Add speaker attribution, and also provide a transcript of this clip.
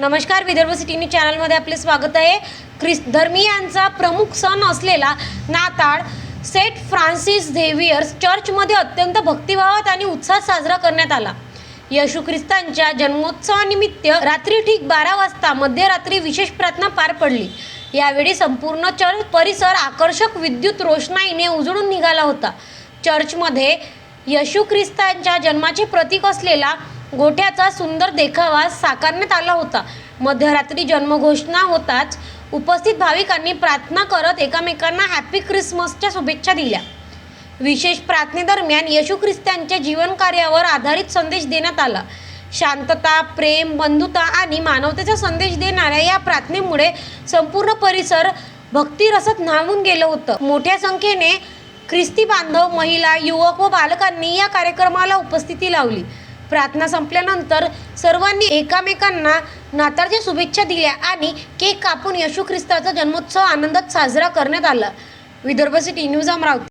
Speaker 1: नमस्कार, Vidarbha city news चॅनलमध्ये आपले स्वागत आहे। ख्रिस्त धर्मीयांचा प्रमुख सण असलेला नाताळ सेंट फ्रान्सिस झेवियर्स चर्चमध्ये अत्यंत भक्तिभावात आणि उत्साहात साजरा करण्यात आला। येशू ख्रिस्तांच्या जन्मोत्सवानिमित्त रात्री ठीक 12 वाजता मध्यरात्री विशेष प्रार्थना पार पडली। यावेळी संपूर्ण चर्च परिसर आकर्षक विद्युत रोषणाईने उजळून निघाला होता। चर्चमध्ये येशू ख्रिस्तांच्या जन्माचे प्रतीक असलेला गोठ्याचा सुंदर देखावा साकारण्यात आला होता। मध्यरात्री जन्मघोषणा होताच उपस्थित भाविकांनी प्रार्थना करत एकमेकांना हॅपी ख्रिसमसच्या शुभेच्छा दिल्या। विशेष प्रार्थनेदरम्यान येशू ख्रिस्तांच्या जीवन कार्यावर आधारित संदेश देण्यात आला। शांतता, प्रेम, बंधुता आणि मानवतेचा संदेश देणाऱ्या या प्रार्थनेमुळे संपूर्ण परिसर भक्तिरसात न्हाऊन गेलं होतं। मोठ्या संख्येने ख्रिस्ती बांधव, महिला, युवक व बालकांनी या कार्यक्रमाला उपस्थिती लावली। प्रार्थना संपल्यानंतर सर्वांनी एकमेकांना नाताळच्या शुभेच्छा दिल्या आणि केक कापून येशू ख्रिस्ताचा जन्मोत्सव आनंदात साजरा करण्यात आला। Vidarbha city news Amravati.